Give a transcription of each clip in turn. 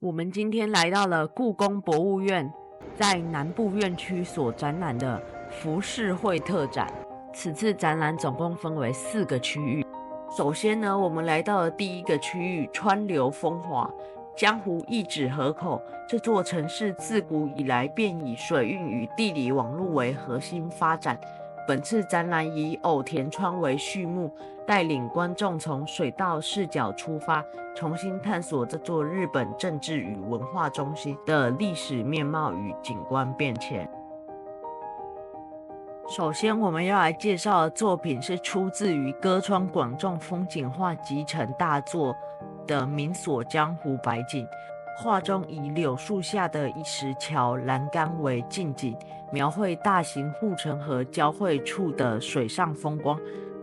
我们今天来到了故宫博物院，在南部院区所展览的浮世绘特展。此次展览总共分为4个区域。首先呢，我们来到了第一个区域——川流风华。江湖一指河口，这座城市自古以来便以水运与地理网络为核心发展。本次展览以偶田川为序幕，带领观众从水道视角出发，重新探索这座日本政治与文化中心的历史面貌与景观变迁。首先，我们要来介绍的作品是出自于歌川广重风景画集成大作的《民所江湖百景》。画中以柳树下的一石桥栏杆为近景，描绘大型护城河交汇处的水上风光。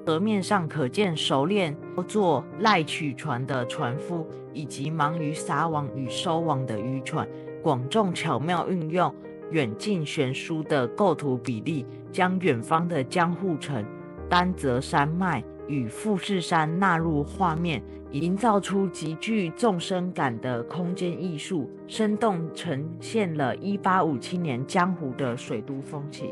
河面上可见熟练操作赖曲船的船夫，以及忙于撒网与收网的渔船。广重巧妙运用远近悬殊的构图比例，将远方的江户城、丹泽山脉与富士山纳入画面，营造出极具纵深感的空间艺术，生动呈现了1857年江湖的水都风情。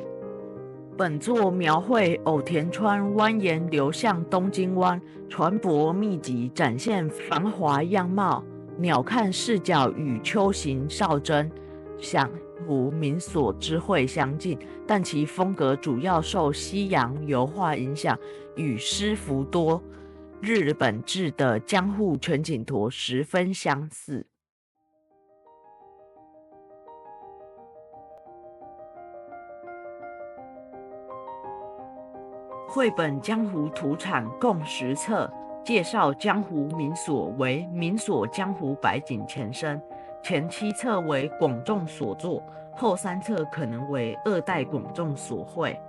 本作描绘偶田川蜿蜒流向东京湾，船舶密集，展现繁华样貌。鸟瞰视角与秋行少真想湖民所之绘相近，但其风格主要受西洋油画影响，与师傅多日本制的江户全景图十分相似。绘本江湖图产共10册，介绍江湖民所为民所江湖百景前身，前7册为广重所作，后3册可能为2代广重所绘。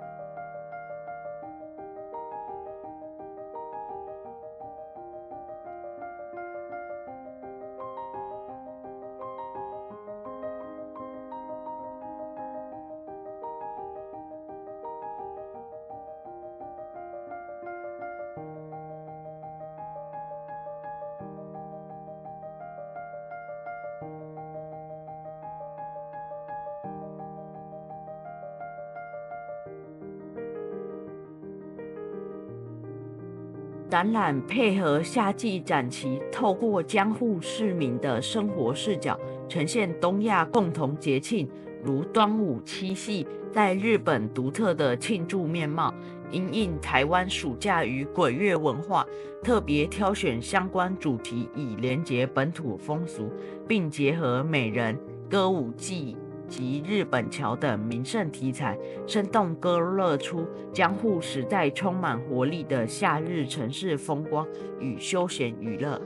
展览配合夏季展期，透过江户市民的生活视角，呈现东亚共同节庆如端午、七夕在日本独特的庆祝面貌。因应台湾暑假与鬼月文化，特别挑选相关主题，以连结本土风俗，并结合美人、歌舞伎及日本桥等名胜题材，生动勾勒出江户时代充满活力的夏日城市风光与休闲娱乐。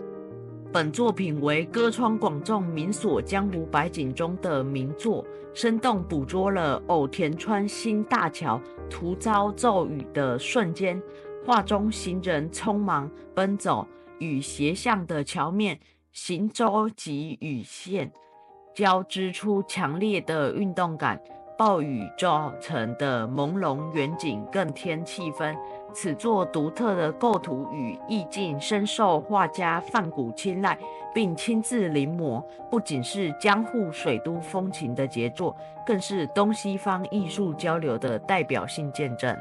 本作品为歌川广重民所江湖百景中的名作，生动捕捉了偶田川新大桥突遭骤雨的瞬间。画中行人匆忙奔走，与斜向的桥面行舟及雨线交织出强烈的运动感，暴雨造成的朦胧远景更添气氛。此作独特的构图与意境深受画家范谷青睐，并亲自临摹，不仅是江户水都风情的杰作，更是东西方艺术交流的代表性见证。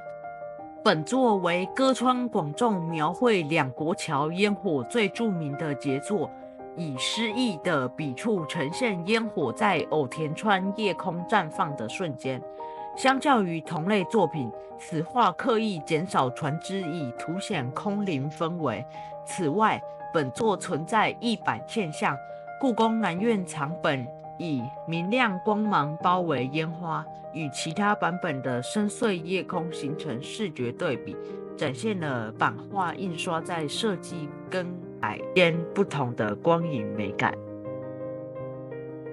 本作为歌川广重描绘两国桥烟火最著名的杰作，以诗意的笔触呈现烟火在偶田川夜空绽放的瞬间。相较于同类作品，此画刻意减少船只，以凸显空灵氛围。此外，本作存在异版现象，故宫南院藏本以明亮光芒包围烟花，与其他版本的深邃夜空形成视觉对比，展现了版画印刷在设计跟改间不同的光影美感。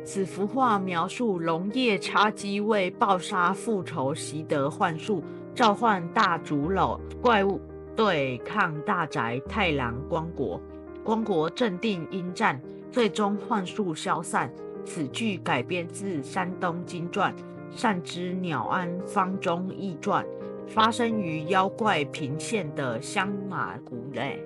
此幅画描述龙夜叉姬为暴杀复仇，习得幻术，召唤大竹篓怪物对抗大宅太郎光国。光国镇定应战，最终幻术消散。此剧改编自山东经传善之鸟安方中异传，发生于妖怪平县的香马谷内。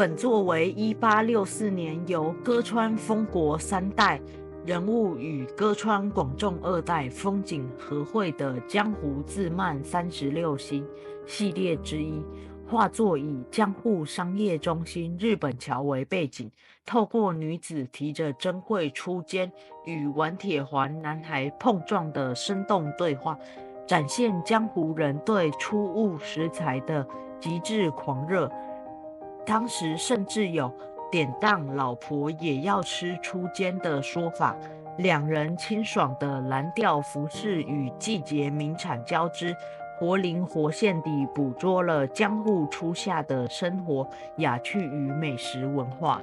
本作为1864年由歌川丰国3代人物与歌川广重2代风景合绘的江户自慢36星系列之一。画作以江户商业中心日本桥为背景，透过女子提着珍贵出监与玩铁环男孩碰撞的生动对话，展现江湖人对初物食材的极致狂热。当时甚至有典当老婆也要吃出监的说法。两人清爽的蓝调服饰与季节名产交织，活灵活现地捕捉了江户初夏的生活雅趣与美食文化。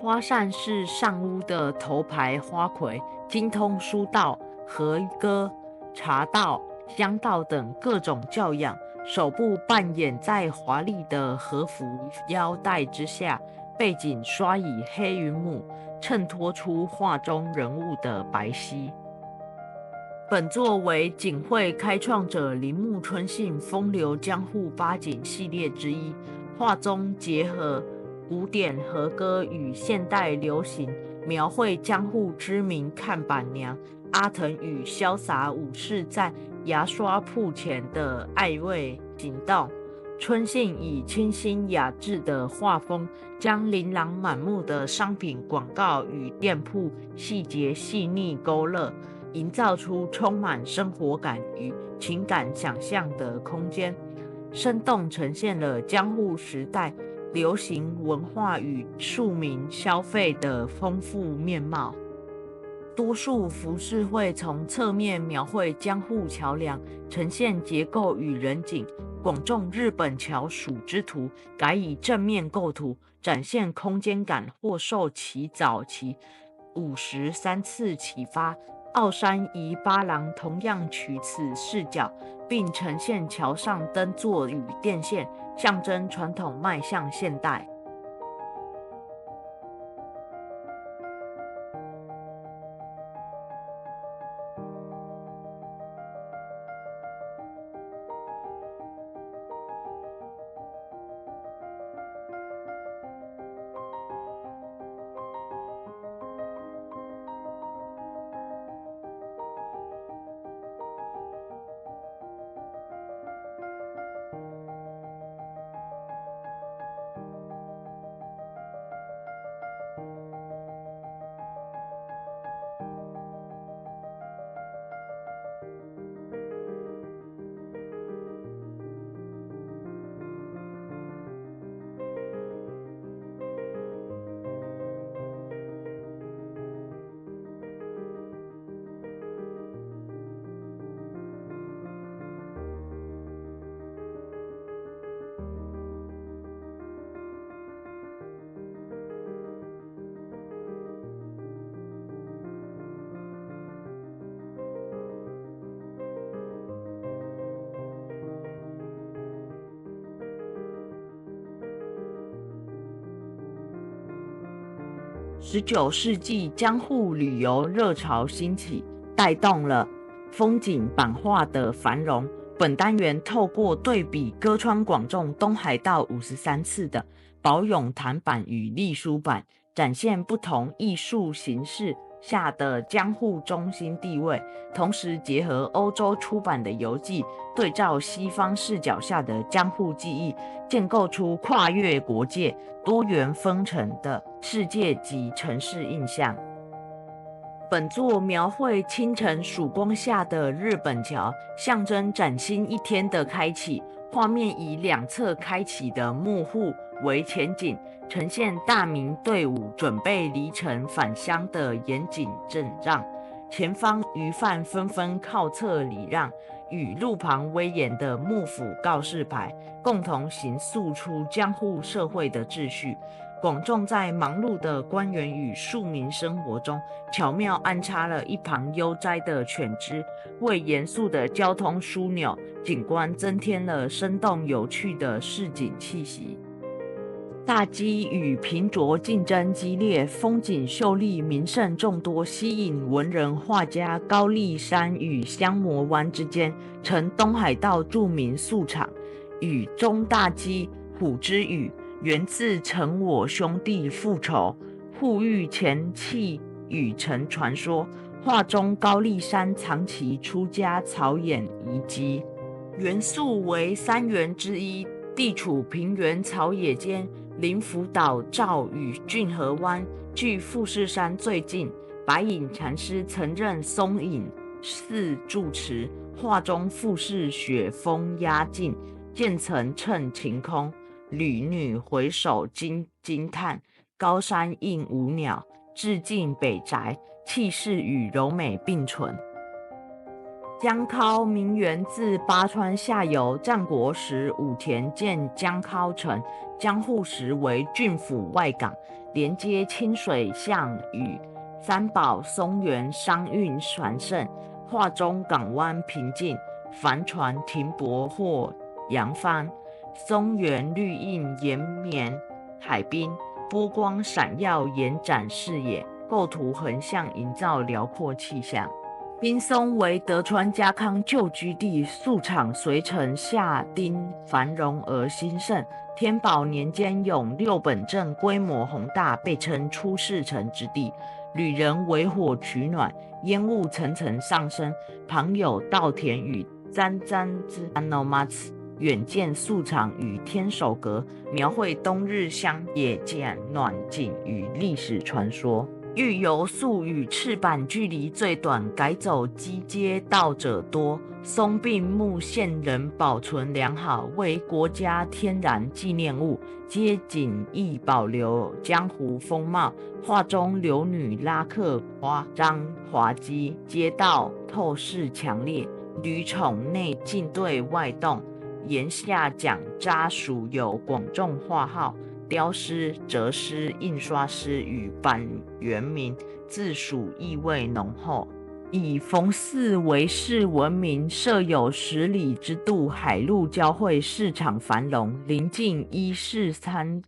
花扇是上屋的头牌花魁，精通书道、和歌、茶道、香道等各种教养，手部扮演在华丽的和服腰带之下，背景刷以黑云母，衬托出画中人物的白皙。本作为景绘开创者铃木春信风流江户八景系列之一，画中结合古典和歌与现代流行，描绘江户知名看板娘阿藤与潇洒武士在牙刷铺前的暧昧行动。春信以清新雅致的画风，将琳琅满目的商品广告与店铺细节细腻勾勒，营造出充满生活感与情感想象的空间，生动呈现了江户时代流行文化与庶民消费的丰富面貌。多数浮世绘从侧面描绘江户桥梁，呈现结构与人景。广重日本桥署之图改以正面构图，展现空间感，或受其早期53次启发。奥山宜八郎同样取此视角，并呈现桥上灯座与电线，象征传统迈向现代。19世纪江户旅游热潮兴起，带动了风景版画的繁荣。本单元透过对比歌川广重东海道53次的宝永弹版与隶书版，展现不同艺术形式下的江户中心地位，同时结合欧洲出版的游记，对照西方视角下的江户记忆，建构出跨越国界、多元纷呈的世界及城市印象。本作描绘清晨曙光下的日本桥，象征崭新一天的开启。画面以两侧开启的幕户为前景，呈现大名队伍准备离城返乡的严谨阵仗，前方鱼贩纷纷靠侧礼让，与路旁威严的幕府告示牌共同形塑出江户社会的秩序。广重在忙碌的官员与庶民生活中，巧妙安插了一旁悠哉的犬只，为严肃的交通枢纽景观增添了生动有趣的市井气息。大基与平着竞争激烈，风景秀丽，名胜众多，吸引文人画家。高丽山与香磨湾之间，成东海道著名宿场。与中大基、虎之屿、源自陈我兄弟复仇，护御前弃与陈传说。画中高丽山藏其出家草眼遗迹，元素为三元之一，地处平原草野间，临福岛赵与郡河湾，距富士山最近。白隐禅师曾任松隐寺住持，画中富士雪峰压境，渐层趁晴空，旅女回首惊叹，高山映无鸟，致敬北宅，气势与柔美并存。江尻名源自巴川下游，战国时武田建江尻城，江户时为郡府外港，连接清水巷与三宝松原，商运繁盛。画中港湾平静，帆船停泊或扬帆，松原绿荫延绵海滨，波光闪耀延展视野，构图横向营造辽阔气象。滨松为德川家康旧居地，素场随城下町繁荣而兴盛。天宝年间永六本阵规模宏大，被称出世城之地。旅人为火取暖，烟雾层层上升，旁有稻田与沾之安诺马茨。远见素场与天守阁，描绘冬日乡野间暖景与历史传说。欲游宿与赤坂距离最短，改走机街道者多。松并木现仍保存良好，为国家天然纪念物。街景亦保留江湖风貌，画中流女拉客夸张滑稽，街道透视强烈，旅宠内进对外动。檐下讲札属有广众画号。雕师、折师、印刷师与版原名，自属意味浓厚。以冯寺为市闻名，设有10里之渡，海陆交汇，市场繁荣。临近伊势参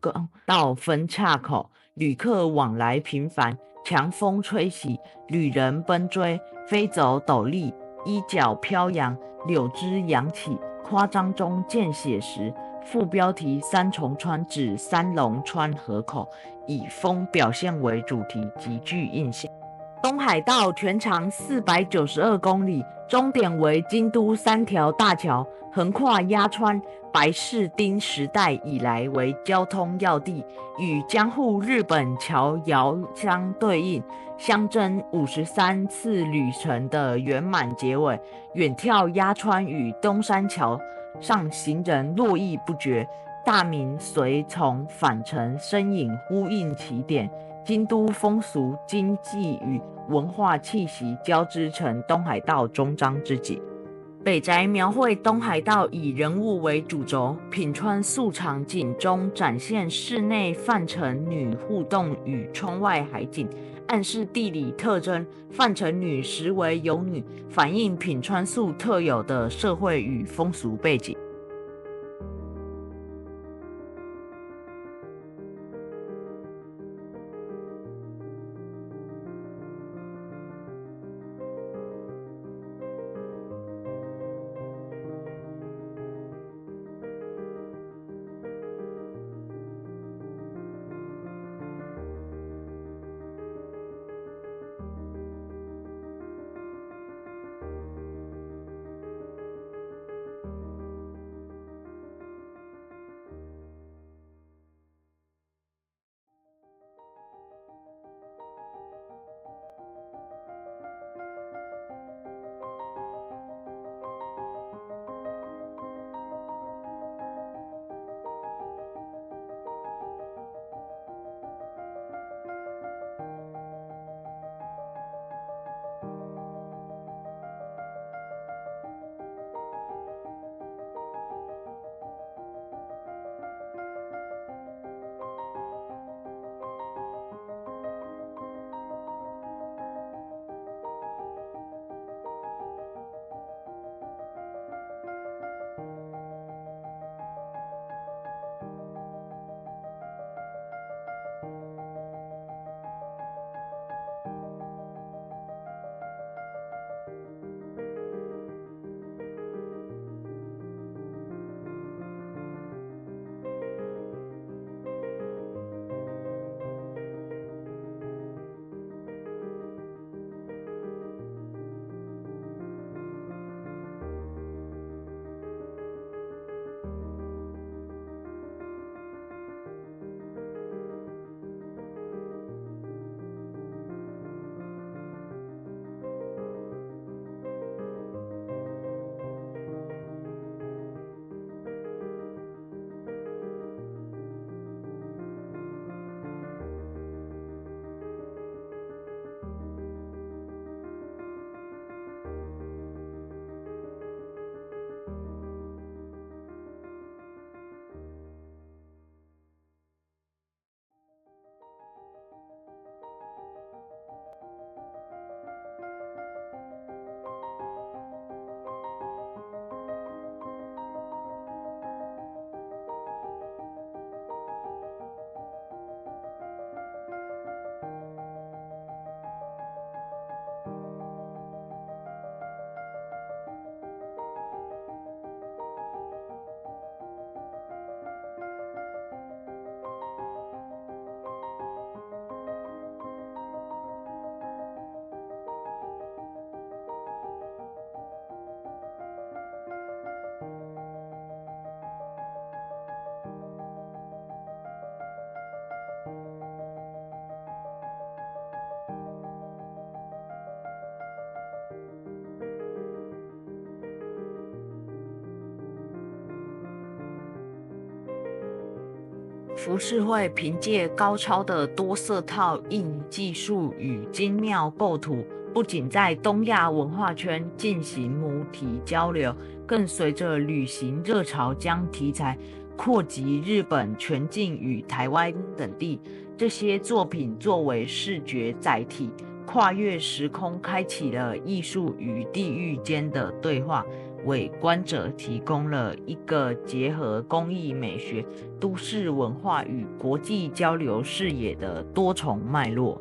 道分岔口，旅客往来频繁。强风吹袭，旅人奔追，飞走斗笠，衣角飘扬，柳枝扬起，夸张中见写实。副标题三重川指三龙川河口，以风表现为主题，极具印象。东海道全长492公里，终点为京都3条大桥，横跨鸭川。白氏町时代以来为交通要地，与江户日本桥遥相对应，象征53次旅程的圆满结尾。远眺鸭川与东山桥上行人络绎不绝，大名随从返程身影呼应起点。京都风俗、经济与文化气息交织成东海道终章之景。北宅描绘东海道以人物为主轴，品川素场景中展现室内范城女互动与窗外海景，暗示地理特征。范城女实为游女，反映品川宿特有的社会与风俗背景。浮世绘凭借高超的多色套印技术与精妙构图，不仅在东亚文化圈进行母体交流，更随着旅行热潮将题材扩及日本全境与台湾等地。这些作品作为视觉载体，跨越时空，开启了艺术与地域间的对话，为观者提供了一个结合工艺美学、都市文化与国际交流视野的多重脉络。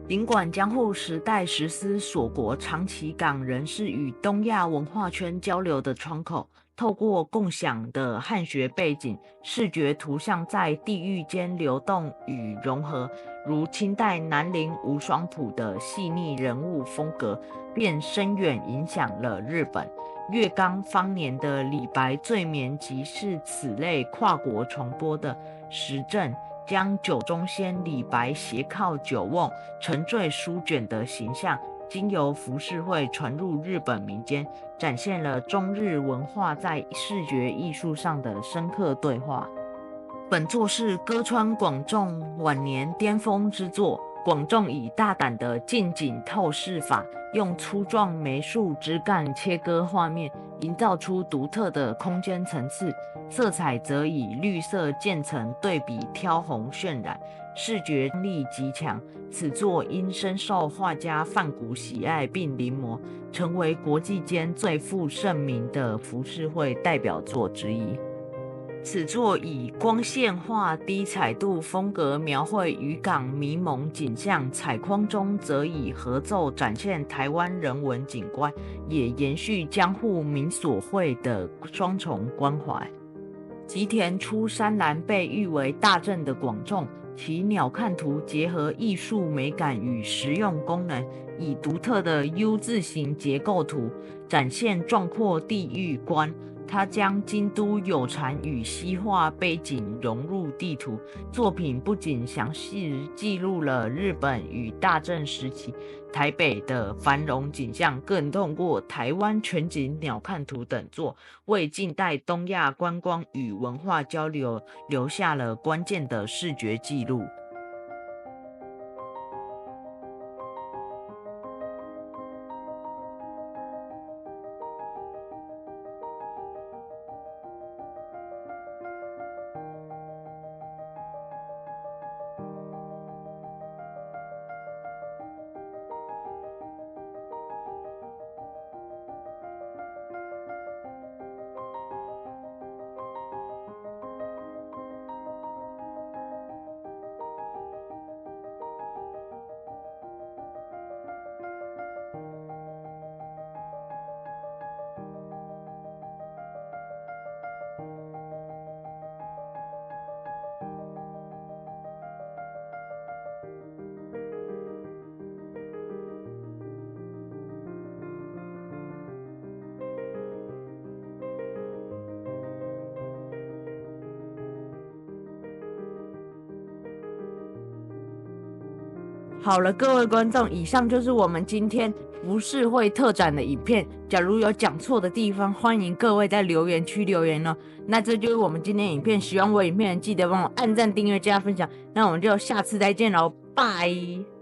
尽管江户时代实施锁国，长崎港仍是与东亚文化圈交流的窗口。透过共享的汉学背景，视觉图像在地域间流动与融合，如清代南陵无双谱的细腻人物风格，便深远影响了日本。月冈芳年的李白醉眠即是此类跨国传播的实证，将酒中仙李白斜靠酒瓮沉醉书卷的形象经由浮世绘传入日本民间，展现了中日文化在视觉艺术上的深刻对话。本作是歌川广重晚年巅峰之作。广重以大胆的近景透视法，用粗壮美术枝干切割画面，营造出独特的空间层次。色彩则以绿色渐层对比挑红渲染，视觉力极强。此作因深受画家范谷喜爱并临摹，成为国际间最负盛名的浮世绘代表作之一。此作以光线画低彩度风格描绘渔港迷蒙景象，采框中则以合奏展现台湾人文景观，也延续江户民所绘的双重关怀。吉田出山岚被誉为大正的广重，其鸟瞰图结合艺术美感与实用功能，以独特的 U 字形结构图展现壮阔地域观。他将京都有禅与西化背景融入地图，作品不仅详细记录了日本与大正时期台北的繁荣景象，更通过台湾全景鸟瞰图等作，为近代东亚观光与文化交流留下了关键的视觉记录。好了，各位观众，以上就是我们今天浮世绘特展的影片。假如有讲错的地方，欢迎各位在留言区留言哦。那这就是我们今天影片，喜欢我影片记得帮我按赞、订阅、加分享。那我们就下次再见喽，拜。